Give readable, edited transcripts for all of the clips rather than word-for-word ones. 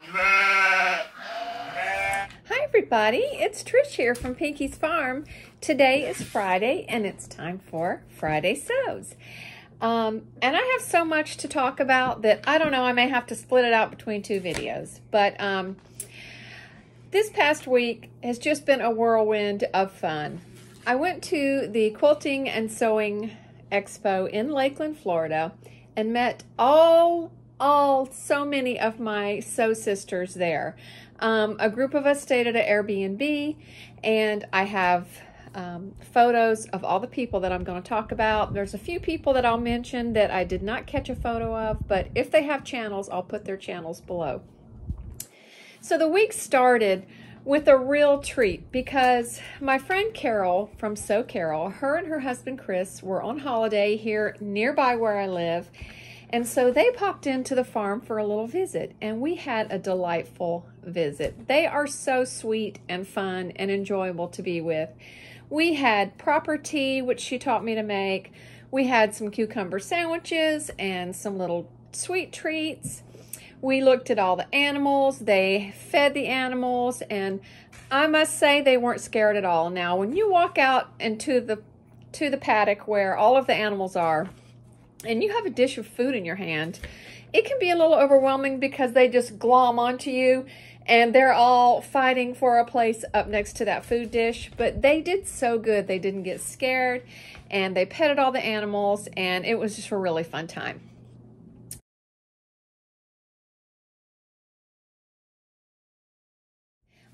Hi everybody, it's Trish here from Pinky's Farm. Today is Friday and it's time for Friday Sews. And I have so much to talk about that I don't know, I may have to split it out between two videos. But this past week has just been a whirlwind of fun. I went to the Quilting and Sewing Expo in Lakeland, Florida, and met so many of my sew sisters there. A group of us stayed at an Airbnb, and I have photos of all the people that I'm going to talk about. There's a few people that I'll mention that I did not catch a photo of, but if they have channels, I'll put their channels below. So the week started with a real treat because my friend Carol from Sew Carol, her and her husband Chris were on holiday here nearby where I live. And so they popped into the farm for a little visit, and we had a delightful visit. They are so sweet and fun and enjoyable to be with. We had proper tea, which she taught me to make. We had some cucumber sandwiches and some little sweet treats. We looked at all the animals. They fed the animals, and I must say they weren't scared at all. Now, when you walk out into the paddock where all of the animals are, and you have a dish of food in your hand, it can be a little overwhelming because they just glom onto you and they're all fighting for a place up next to that food dish. But they did so good. They didn't get scared, and they petted all the animals, and it was just a really fun time.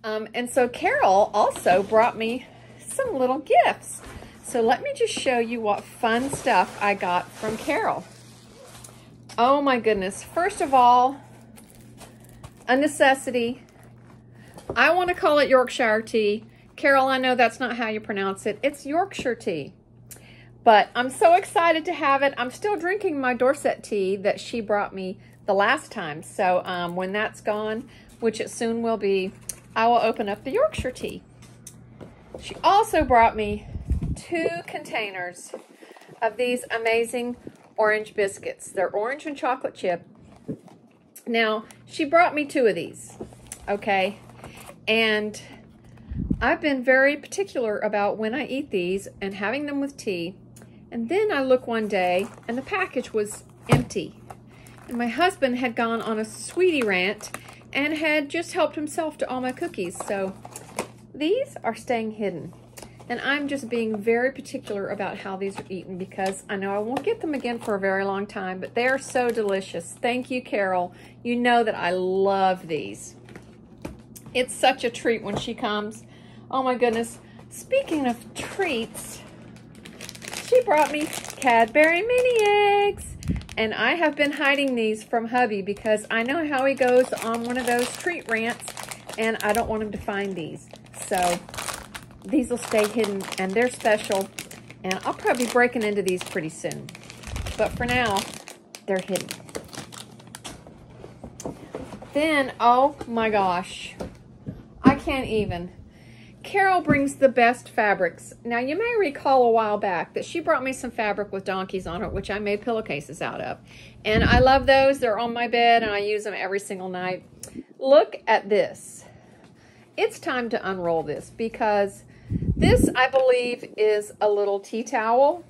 And so Carol also brought me some little gifts. So let me just show you what fun stuff I got from Carol. Oh my goodness. First of all, a necessity. I want to call it Yorkshire tea. Carol, I know that's not how you pronounce it. It's Yorkshire tea. But I'm so excited to have it. I'm still drinking my Dorset tea that she brought me the last time. So when that's gone, which it soon will be, I will open up the Yorkshire tea. She also brought me 2 containers of these amazing orange biscuits. They're orange and chocolate chip. Now, she brought me 2 of these, okay? And I've been very particular about when I eat these and having them with tea. And then I look one day and the package was empty. And my husband had gone on a sweetie rant and had just helped himself to all my cookies. So these are staying hidden. And I'm just being very particular about how these are eaten because I know I won't get them again for a very long time, but they are so delicious. Thank you, Carol. You know that I love these. It's such a treat when she comes. Oh my goodness. Speaking of treats, she brought me Cadbury mini eggs. And I have been hiding these from hubby because I know how he goes on one of those treat rants and I don't want him to find these. So these will stay hidden, and they're special, and I'll probably be breaking into these pretty soon. But for now, they're hidden. Then, oh my gosh, I can't even. Carol brings the best fabrics. Now, you may recall a while back that she brought me some fabric with donkeys on it, which I made pillowcases out of. And I love those. They're on my bed, and I use them every single night. Look at this. It's time to unroll this because this, I believe, is a little tea towel.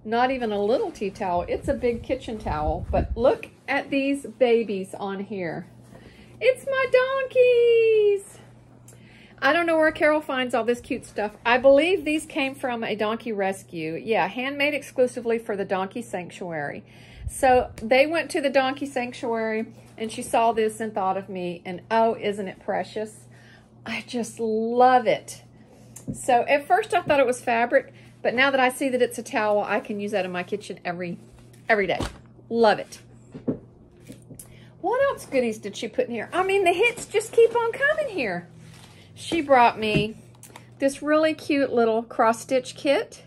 Not even a little tea towel. It's a big kitchen towel. But look at these babies on here. It's my donkeys. I don't know where Carol finds all this cute stuff. I believe these came from a donkey rescue. Yeah, handmade exclusively for the donkey sanctuary. So they went to the donkey sanctuary and she saw this and thought of me. And oh, isn't it precious? I just love it. So at first I thought it was fabric, but now that I see that it's a towel, I can use that in my kitchen every day. Love it. What else goodies did she put in here? I mean, the hits just keep on coming here. She brought me this really cute little cross-stitch kit.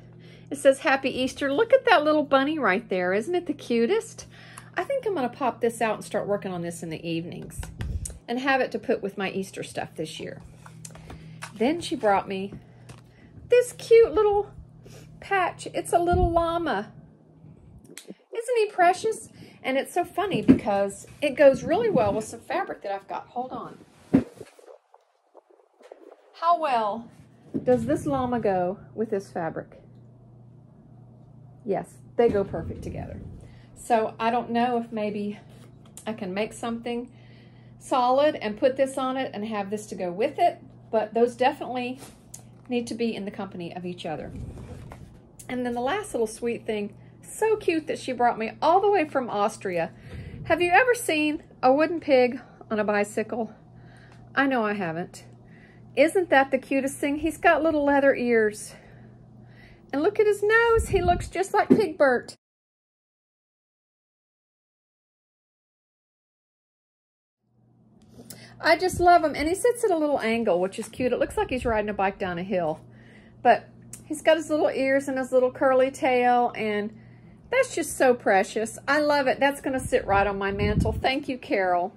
It says Happy Easter. Look at that little bunny right there. Isn't it the cutest? I think I'm going to pop this out and start working on this in the evenings and have it to put with my Easter stuff this year. Then she brought me this cute little patch. It's a little llama. Isn't he precious? And it's so funny because it goes really well with some fabric that I've got. Hold on. How well does this llama go with this fabric? Yes, they go perfect together. So I don't know if maybe I can make something solid and put this on it and have this to go with it, but those definitely need to be in the company of each other. And then the last little sweet thing, so cute that she brought me all the way from Austria. Have you ever seen a wooden pig on a bicycle? I know I haven't. Isn't that the cutest thing? He's got little leather ears. And look at his nose. He looks just like Pigbert. I just love him. And he sits at a little angle, which is cute. It looks like he's riding a bike down a hill. But he's got his little ears and his little curly tail. And that's just so precious. I love it. That's going to sit right on my mantle. Thank you, Carol.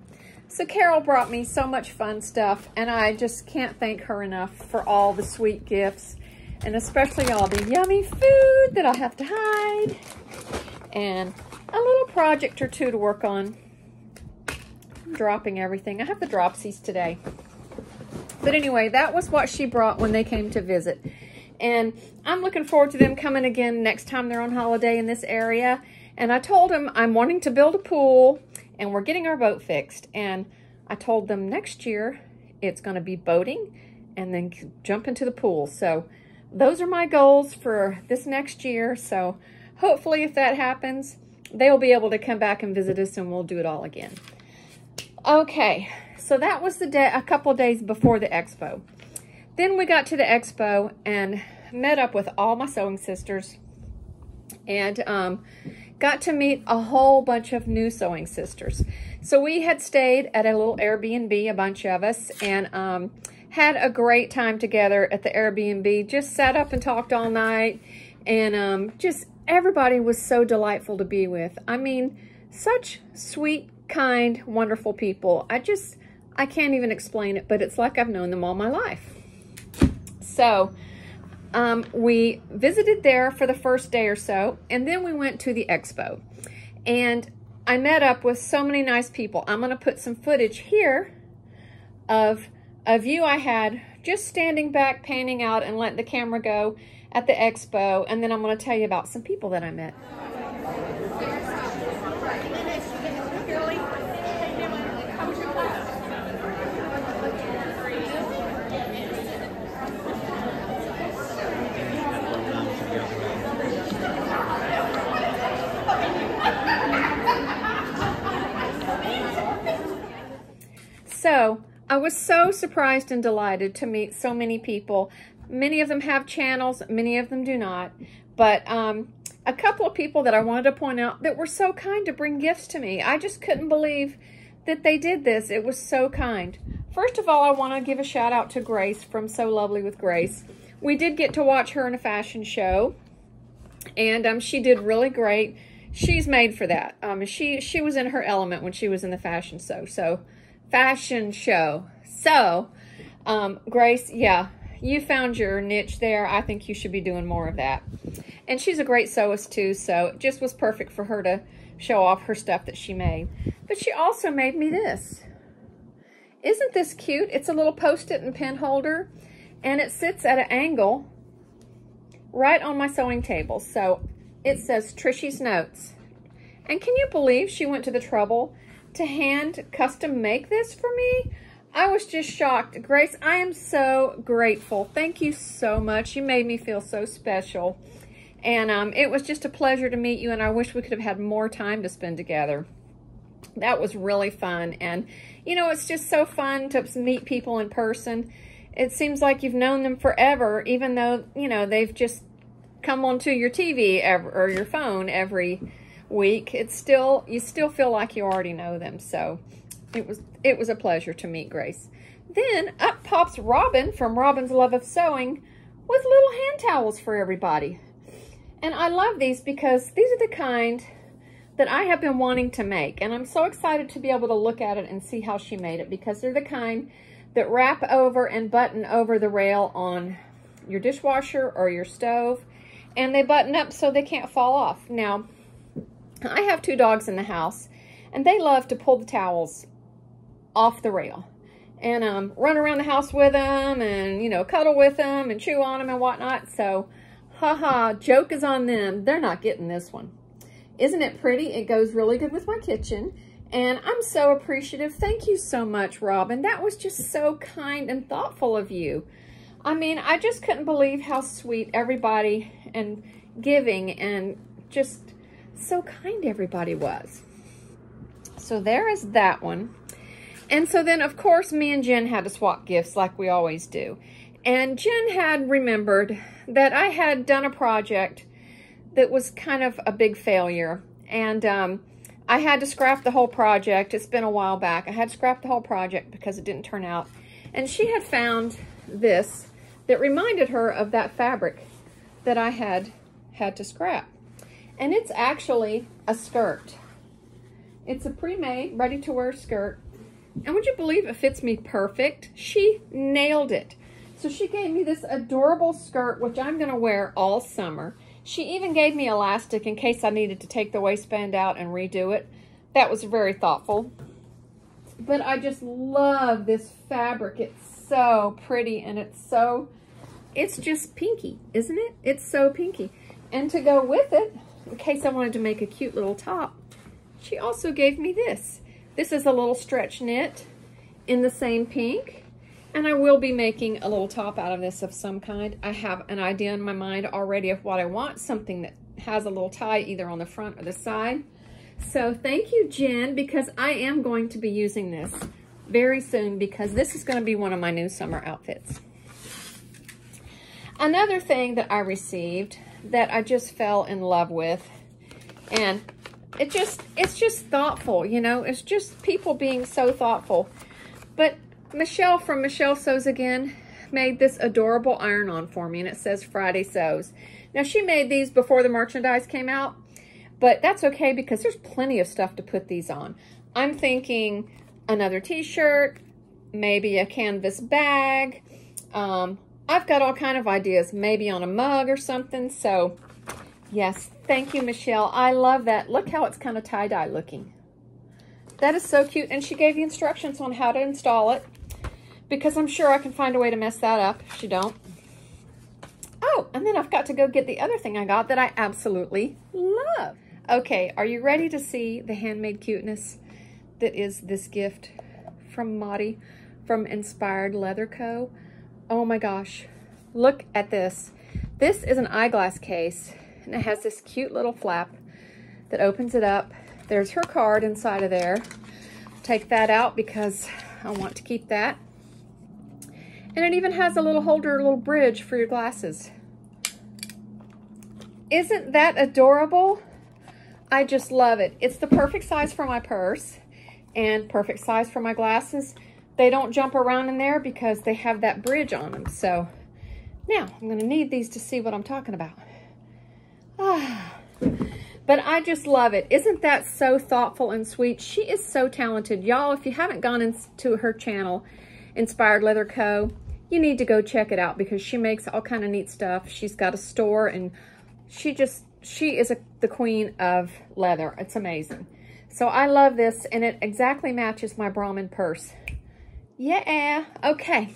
So Carol brought me so much fun stuff, and I just can't thank her enough for all the sweet gifts, and especially all the yummy food that I have to hide, and a little project or two to work on. I'm dropping everything. I have the dropsies today. But anyway, that was what she brought when they came to visit. And I'm looking forward to them coming again next time they're on holiday in this area. And I told them I'm wanting to build a pool, and we're getting our boat fixed. And I told them next year it's going to be boating and then jump into the pool. So those are my goals for this next year. So hopefully if that happens, they'll be able to come back and visit us and we'll do it all again. Okay, so that was the day, a couple of days before the expo. Then we got to the expo and met up with all my sewing sisters and got to meet a whole bunch of new sewing sisters. So we had stayed at a little Airbnb, a bunch of us, and had a great time together at the Airbnb. Just sat up and talked all night, and just everybody was so delightful to be with. I mean, such sweet, kind, wonderful people. I can't even explain it, but it's like I've known them all my life. So we visited there for the first day or so, and then we went to the expo. And I met up with so many nice people. I'm going to put some footage here of a view I had just standing back, panning out, and letting the camera go at the expo. And then I'm going to tell you about some people that I met. So I was so surprised and delighted to meet so many people. Many of them have channels, many of them do not. But a couple of people that I wanted to point out that were so kind to bring gifts to me. I just couldn't believe that they did this. It was so kind. First of all, I want to give a shout out to Grace from So Lovely with Grace. We did get to watch her in a fashion show, and she did really great. She's made for that. She was in her element when she was in the fashion show. So, Grace, yeah, you found your niche there. I think you should be doing more of that. And she's a great sewist too, so it just was perfect for her to show off her stuff that she made. But she also made me this. Isn't this cute? It's a little post-it and pen holder, and it sits at an angle right on my sewing table. So it says Trishy's Notes. And can you believe she went to the trouble to hand custom make this for me? I was just shocked. Grace, I am so grateful. Thank you so much. You made me feel so special. And it was just a pleasure to meet you, and I wish we could have had more time to spend together. That was really fun. And, you know, it's just so fun to meet people in person. It seems like you've known them forever, even though, you know, they've just come onto your TV or your phone every week. It's still, you still feel like you already know them. So it was a pleasure to meet Grace. Then up pops Robin from Robin's Love of Sewing with little hand towels for everybody. And I love these because these are the kind that I have been wanting to make. And I'm so excited to be able to look at it and see how she made it, because they're the kind that wrap over and button over the rail on your dishwasher or your stove. And they button up so they can't fall off. Now, I have 2 dogs in the house, and they love to pull the towels off the rail and run around the house with them and, you know, cuddle with them and chew on them and whatnot. So, haha, joke is on them. They're not getting this one. Isn't it pretty? It goes really good with my kitchen, and I'm so appreciative. Thank you so much, Robin. That was just so kind and thoughtful of you. I mean, I just couldn't believe how sweet everybody and giving and just so kind everybody was. So there is that one. And so then, of course, me and Jen had to swap gifts like we always do. And Jen had remembered that I had done a project that was kind of a big failure. And I had to scrap the whole project. It's been a while back. I had to scrap the whole project because it didn't turn out. And she had found this that reminded her of that fabric that I had to scrap. And it's actually a skirt. It's a pre-made, ready-to-wear skirt. And would you believe it fits me perfect? She nailed it. So she gave me this adorable skirt, which I'm going to wear all summer. She even gave me elastic in case I needed to take the waistband out and redo it. That was very thoughtful. But I just love this fabric. It's so pretty, and it's just pinky, isn't it? It's so pinky. And to go with it, in case I wanted to make a cute little top, she also gave me this. This is a little stretch knit in the same pink. And I will be making a little top out of this of some kind. I have an idea in my mind already of what I want, something that has a little tie either on the front or the side. So thank you, Jen, because I am going to be using this very soon because this is going to be one of my new summer outfits. Another thing that I received that I just fell in love with, and it's just thoughtful, you know, it's just people being so thoughtful. But Michelle from Michelle Sews Again made this adorable iron-on for me, and it says Friday Sews. Now, she made these before the merchandise came out, but that's okay because there's plenty of stuff to put these on. I'm thinking another t-shirt, maybe a canvas bag. I've got all kind of ideas, maybe on a mug or something. So, yes, thank you, Michelle. I love that. Look how it's kind of tie-dye looking. That is so cute, and she gave you instructions on how to install it, because I'm sure I can find a way to mess that up if you don't. Oh, and then I've got to go get the other thing I got that I absolutely love. Okay, are you ready to see the handmade cuteness that is this gift from Maudie from Inspired Leather Co.? Oh my gosh, look at this. This is an eyeglass case, and it has this cute little flap that opens it up. There's her card inside of there. Take that out because I want to keep that. And it even has a little holder, a little bridge for your glasses. Isn't that adorable? I just love it. It's the perfect size for my purse and perfect size for my glasses. They don't jump around in there because they have that bridge on them. So now I'm going to need these to see what I'm talking about. But I just love it. Isn't that so thoughtful and sweet? She is so talented. Y'all, if you haven't gone into her channel, Inspired Leather Co., you need to go check it out because she makes all kind of neat stuff. She's got a store, and she is the queen of leather. It's amazing. So I love this, and it exactly matches my Brahmin purse. Yeah, okay.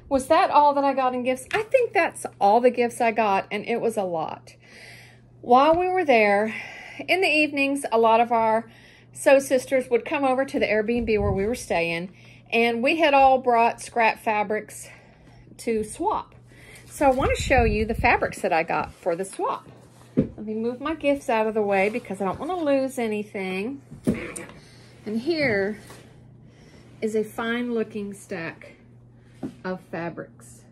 Was that all that I got in gifts? I think that's all the gifts I got, and it was a lot. While we were there, in the evenings, a lot of our sew sisters would come over to the Airbnb where we were staying, and we had all brought scrap fabrics to swap. So I want to show you the fabrics that I got for the swap. Let me move my gifts out of the way because I don't want to lose anything. And here is a fine looking stack of fabrics.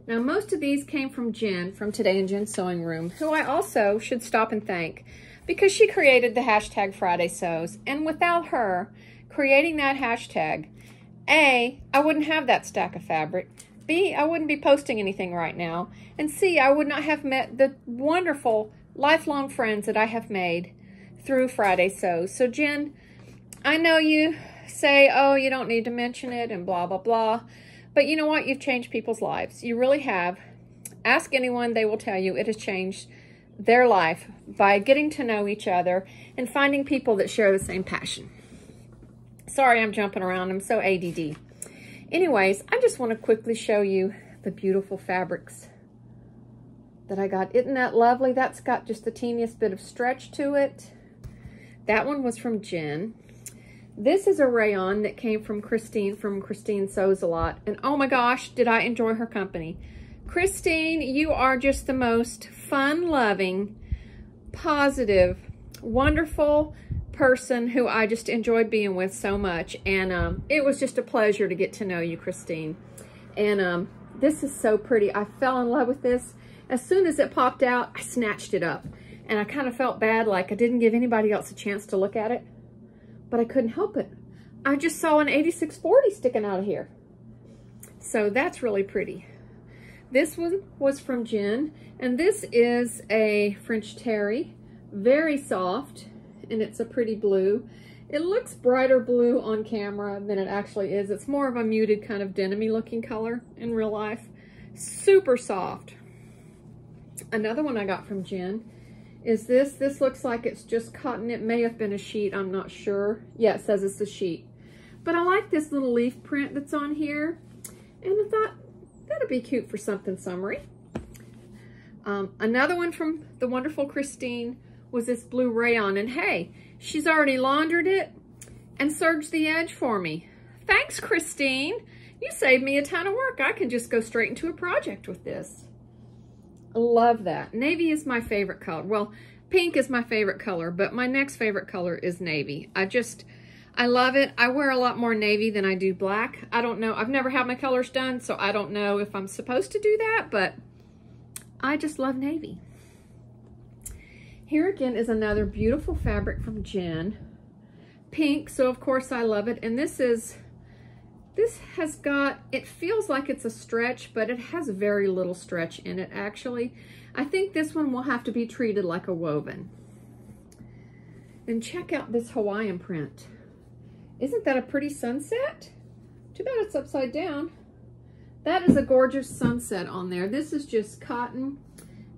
Now, most of these came from Jen from Today in Jen's Sewing Room, who I also should stop and thank because she created the hashtag Friday Sews. And without her creating that hashtag, A, I wouldn't have that stack of fabric. B, I wouldn't be posting anything right now. And C, I would not have met the wonderful lifelong friends that I have made through Friday Sews. So Jen, I know you say, oh, you don't need to mention it and blah, blah, blah. But you know what? You've changed people's lives. You really have. Ask anyone, they will tell you it has changed their life by getting to know each other and finding people that share the same passion. Sorry, I'm jumping around. I'm so ADD. Anyways, I just want to quickly show you the beautiful fabrics that I got. Isn't that lovely? That's got just the teeniest bit of stretch to it. That one was from Jen. This is a rayon that came from Christine Sews a Lot. And oh my gosh, did I enjoy her company. Christine, you are just the most fun-loving, positive, wonderful person who I just enjoyed being with so much. And it was just a pleasure to get to know you, Christine. And this is so pretty. I fell in love with this. As soon as it popped out, I snatched it up. And I kind of felt bad, like I didn't give anybody else a chance to look at it. But I couldn't help it. I just saw an 8640 sticking out of here. So that's really pretty. This one was from Jen, and this is a French terry, very soft, and it's a pretty blue. It looks brighter blue on camera than it actually is. It's more of a muted kind of denim-y looking color in real life. Super soft. Another one I got from Jen is this. This looks like it's just cotton. It may have been a sheet, I'm not sure. Yeah, it says it's a sheet. But I like this little leaf print that's on here, and I thought, that'd be cute for something summery. Another one from the wonderful Christine was this blue rayon. And hey, she's already laundered it and serged the edge for me. Thanks, Christine. You saved me a ton of work. I can just go straight into a project with this. Love that. Navy is my favorite color. Well, pink is my favorite color, but my next favorite color is navy. I love it. I wear a lot more navy than I do black. I don't know. I've never had my colors done, so I don't know if I'm supposed to do that, but I just love navy. Here again is another beautiful fabric from Jen. Pink, so of course I love it. And this has got, it feels like it's a stretch, but it has very little stretch in it, actually. I think this one will have to be treated like a woven. And check out this Hawaiian print. Isn't that a pretty sunset? Too bad it's upside down. That is a gorgeous sunset on there. This is just cotton,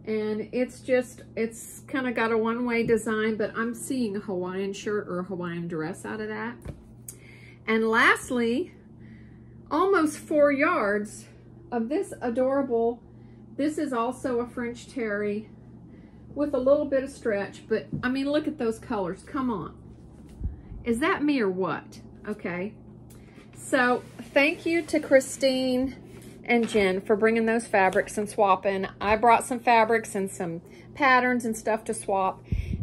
and it's kind of got a one-way design, but I'm seeing a Hawaiian shirt or a Hawaiian dress out of that. And lastly, almost 4 yards of this adorable, this is also a French terry with a little bit of stretch, but I mean, look at those colors, come on. Is that me or what? Okay. So thank you to Christine and Jen for bringing those fabrics and swapping. I brought some fabrics and some patterns and stuff to swap.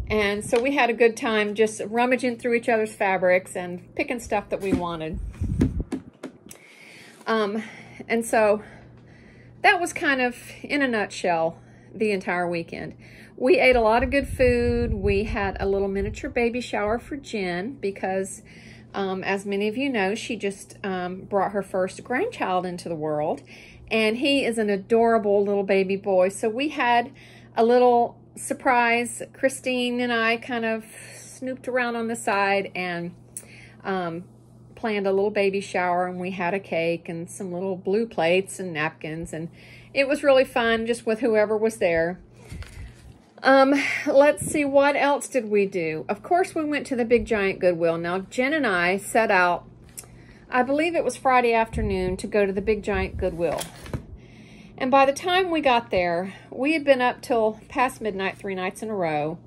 And so we had a good time just rummaging through each other's fabrics and picking stuff that we wanted. And so that was kind of, in a nutshell, the entire weekend. We ate a lot of good food. We had a little miniature baby shower for Jen because, as many of you know, she just brought her first grandchild into the world, and he is an adorable little baby boy. So we had a little surprise. Christine and I kind of snooped around on the side and planned a little baby shower, and we had a cake and some little blue plates and napkins, and it was really fun just with whoever was there. Let's see, what else did we do? Of course, we went to the big giant Goodwill. Now, Jen and I set out, I believe it was Friday afternoon, to go to the big giant Goodwill. And by the time we got there, we had been up till past midnight 3 nights in a row.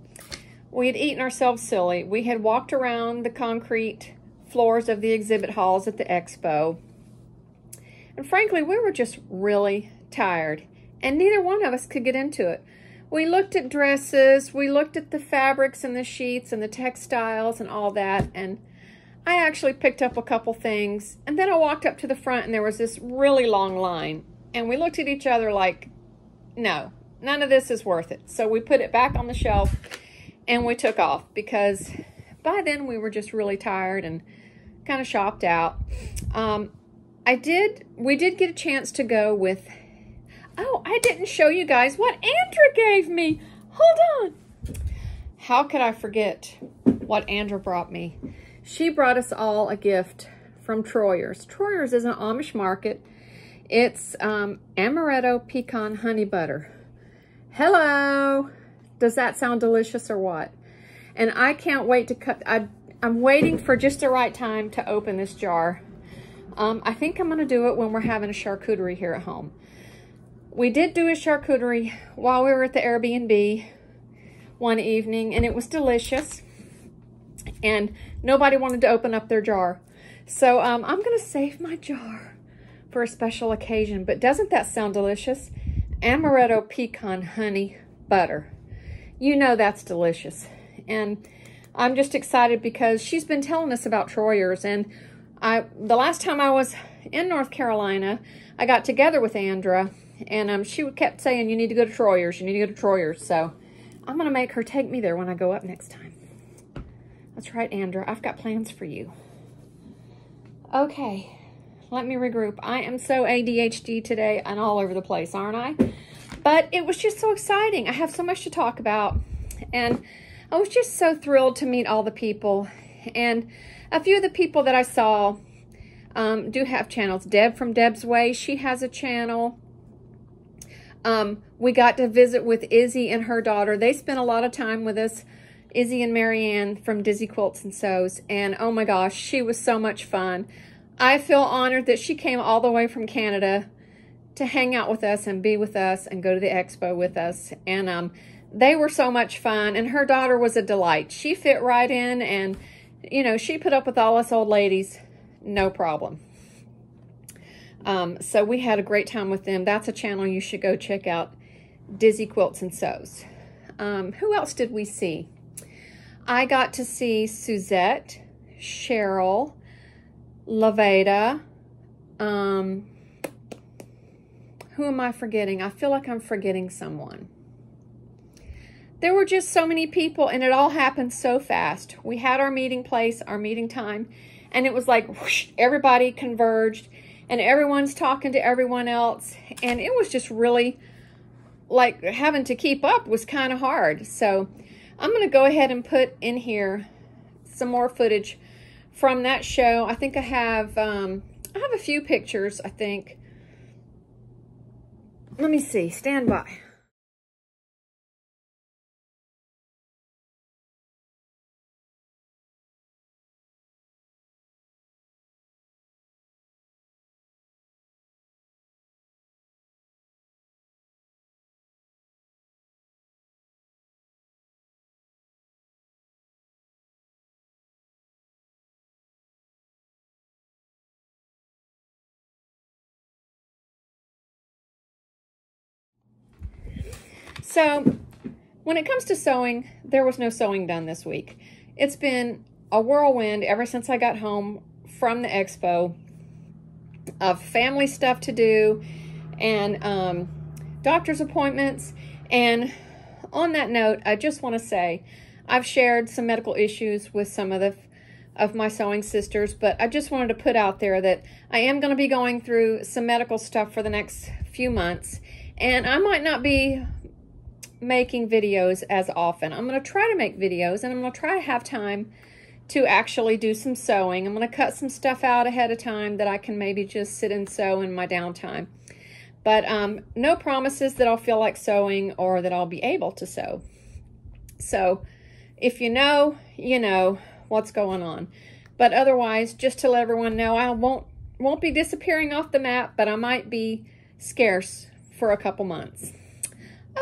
We had eaten ourselves silly. We had walked around the concrete floors of the exhibit halls at the Expo. And frankly, we were just really tired, and neither one of us could get into it. We looked at dresses, we looked at the fabrics and the sheets and the textiles and all that, and I actually picked up a couple things, and then I walked up to the front and there was this really long line, and we looked at each other like, no, none of this is worth it. So we put it back on the shelf and we took off, because by then we were just really tired and kind of shopped out. We did get a chance to go with, oh, I didn't show you guys what Andra gave me. Hold on. How could I forget what Andra brought me? She brought us all a gift from Troyer's. Troyer's is an Amish market. It's amaretto pecan honey butter. Hello. Does that sound delicious or what? And I can't wait to cut. I'm waiting for just the right time to open this jar. I think I'm going to do it when we're having a charcuterie here at home. We did do a charcuterie while we were at the Airbnb one evening, and it was delicious. And nobody wanted to open up their jar. So I'm going to save my jar for a special occasion. But doesn't that sound delicious? Amaretto pecan honey butter. You know that's delicious. And I'm just excited because she's been telling us about Troyers. And the last time I was in North Carolina, I got together with Andra. And she kept saying, you need to go to Troyers. You need to go to Troyers. So I'm going to make her take me there when I go up next time. That's right, Andra. I've got plans for you. Okay, let me regroup. I am so ADHD today and all over the place, aren't I? But it was just so exciting. I have so much to talk about. And I was just so thrilled to meet all the people. And a few of the people that I saw do have channels. Deb from Debs Way, she has a channel. We got to visit with Izzy and her daughter. They spent a lot of time with us. Izzy and Marianne from Dizzy Quilts and Sews. And oh my gosh, she was so much fun. I feel honored that she came all the way from Canada to hang out with us and be with us and go to the expo with us. And they were so much fun. And her daughter was a delight. She fit right in, and you know, she put up with all us old ladies, no problem. So we had a great time with them. That's a channel you should go check out, Dizzy Quilts and Sews. Who else did we see? I got to see Suzette, Cheryl, Laveda. Who am I forgetting? I feel like I'm forgetting someone. There were just so many people, and it all happened so fast. We had our meeting place, our meeting time, and it was like whoosh, everybody converged, and everyone's talking to everyone else, and it was just really like having to keep up was kind of hard. So I'm going to go ahead and put in here some more footage from that show. I think I have a few pictures, I think. Let me see. Stand by. So when it comes to sewing, there was no sewing done this week. It's been a whirlwind ever since I got home from the expo of family stuff to do and doctor's appointments. And on that note, I just want to say I've shared some medical issues with some of my sewing sisters, but I just wanted to put out there that I am going to be going through some medical stuff for the next few months, and I might not be making videos as often. I'm going to try to make videos, and I'm going to try to have time to actually do some sewing. I'm going to cut some stuff out ahead of time that I can maybe just sit and sew in my downtime. But no promises that I'll feel like sewing or that I'll be able to sew. So if you know, you know what's going on. But otherwise, just to let everyone know, I won't be disappearing off the map, but I might be scarce for a couple months.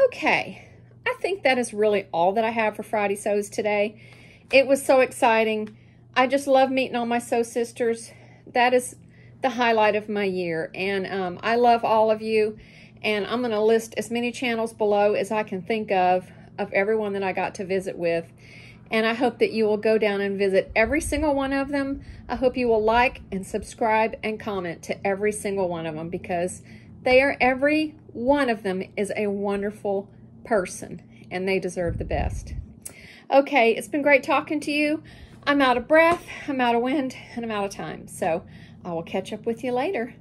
Okay, I think that is really all that I have for Friday Sews today. It was so exciting. I just love meeting all my sew sisters. That is the highlight of my year, and I love all of you, and I'm going to list as many channels below as I can think of everyone that I got to visit with, and I hope that you will go down and visit every single one of them. I hope you will like and subscribe and comment to every single one of them, because every one of them is a wonderful person, and they deserve the best. Okay, it's been great talking to you. I'm out of breath, I'm out of wind, and I'm out of time. So I will catch up with you later.